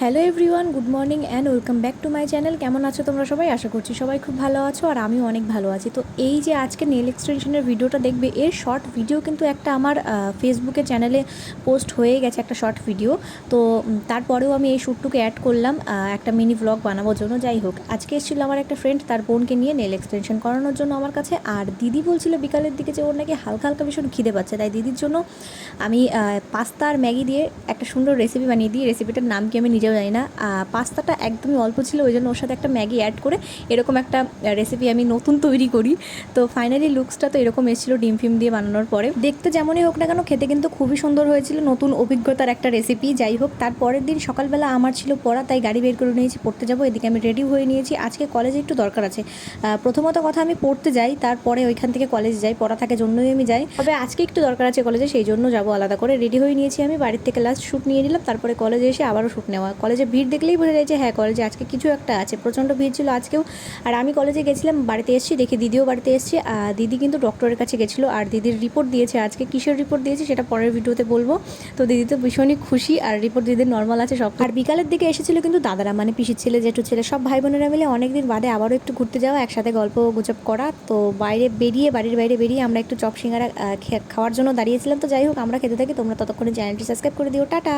Hello everyone, good morning and welcome back to my channel. কেমন আছো তোমরা সবাই? আশা করছি সবাই খুব ভালো আছো আর আমিও অনেক ভালো আছি। তো এই যে আজকে নেল এক্সটেনশনের ভিডিওটা দেখবে, এর শর্ট ভিডিও কিন্তু একটা আমার ফেসবুকে চ্যানেলে পোস্ট হয়ে গেছে, একটা শর্ট ভিডিও। তো তারপরেও আমি এই শ্যুটটুকু অ্যাড করলাম একটা মিনি ব্লগ বানানোর জন্য। যাই হোক, আজকে এসেছিলো আমার একটা ফ্রেন্ড তার বোনকে নিয়ে নেল এক্সটেনশন করানোর জন্য আমার কাছে। আর দিদি বলছিল বিকালের দিকে যে ওর নাকি হালকা হালকা ভীষণ খিদে পাচ্ছে, তাই দিদির জন্য আমি পাস্তা আর ম্যাগি দিয়ে একটা সুন্দর রেসিপি বানিয়ে দিই। রেসিপিটার নাম কি আমি নিজেও জানি না। পাস্তাটা একদমই অল্প ছিল, ওই জন্য ওর সাথে একটা ম্যাগি অ্যাড করে এরকম একটা রেসিপি আমি নতুন তৈরি করি। তো ফাইনালি লুকসটা তো এরকম এসেছিলো ডিম ফিম দিয়ে বানানোর পরে। দেখতে যেমনই হোক না কেন, খেতে কিন্তু খুবই সুন্দর হয়েছিল, নতুন অভিজ্ঞতার একটা রেসিপি। যাই হোক, তারপরের দিন সকালবেলা আমার ছিল পড়া, তাই গাড়ি বের করে নিয়েছি, পড়তে যাবো। এদিকে আমি রেডি হয়ে নিয়েছি, আজকে কলেজে একটু দরকার আছে। প্রথমত কথা, আমি পড়তে যাই, তারপরে ওইখান থেকে কলেজ যাই, পড়া থাকে জন্যই আমি যাই। তবে আজকে একটু দরকার আছে কলেজে, সেই জন্য যাবো আলাদা করে। রেডি হয়ে নিয়েছি আমি, বাড়ির থেকে লাস্ট শ্যুট নিয়ে নিলাম, তারপরে কলেজে এসে আবারও শ্যুট নেওয়া। কলেজে ভিড় দেখলেই বোঝা যায় যে হ্যাঁ, কলেজে আজকে কিছু একটা আছে। প্রচণ্ড ভিড় ছিল আজকেও। আর আমি কলেজে গেছিলাম, বাড়িতে এসেছি, দেখি দিদিও বাড়িতে এসেছি। দিদি কিন্তু ডক্টরের কাছে গেছিলো, আর দিদির রিপোর্ট দিয়েছে আজকে। কিসের রিপোর্ট দিয়েছে সেটা পরের ভিডিওতে বলবো। তো দিদি তো ভীষণই খুশি, আর রিপোর্ট দিদির নর্মাল আছে সব। আর বিকালের দিকে এসেছিলো কিন্তু দাদারা, মানে পিসির ছেলে, জেঠু ছেলে, সব ভাই বোনেরা মিলে অনেকদিন বাদে আবারও একটু ঘুরতে যাওয়া, একসাথে গল্প গুজব করা। তো বাড়ির বাইরে বেরিয়ে আমরা একটু চপ সিঙ্গারা খাওয়ার জন্য দাঁড়িয়েছিলাম। তো যাই হোক, আমরা খেতে থাকি, তোমরা ততক্ষণে চ্যানেলটি সাবস্ক্রাইব করে দিও। টাটা।